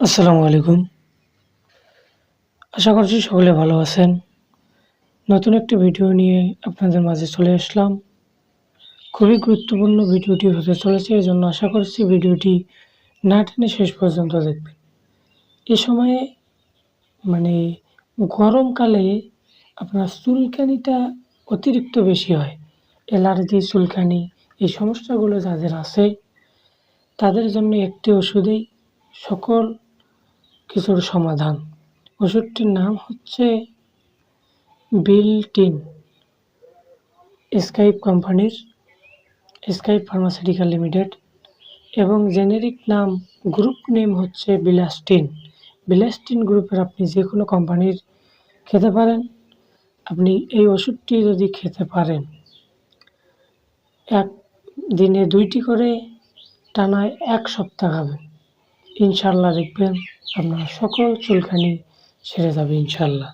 আসসালামু আলাইকুম। আশা করছি সকলে ভালো আছেন। নতুন একটি ভিডিও নিয়ে আপনাদের মাঝে চলে আসলাম। খুবই গুরুত্বপূর্ণ ভিডিওটি হতে চলেছে। এজন্য আশা করছি ভিডিওটি না টেনে শেষ পর্যন্ত দেখবেন। এ সময়ে মানে গরমকালে আপনার চুলকানিটা অতিরিক্ত বেশি হয়। অ্যালার্জি, চুলকানি এই সমস্যাগুলো যাদের আছে তাদের জন্য একটি ওষুধেই সকল কিছুর সমাধান। ওষুধটির নাম হচ্ছে বিল্টিন, স্কাইপ কোম্পানির, স্কাইপ ফার্মাসিউটিক্যাল লিমিটেড এবং জেনেরিক নাম, গ্রুপ নেম হচ্ছে বিলাস্টিন। বিলাস্টিন গ্রুপের আপনি যে কোনো কোম্পানির খেতে পারেন। আপনি এই ওষুধটি যদি খেতে পারেন, এক দিনে 2টি করে টানা 1 সপ্তাহ খাবেন। ইনশাআল্লাহ দেখবেন আপনার সকল চুলকানি সেরে যাবে ইনশাআল্লাহ।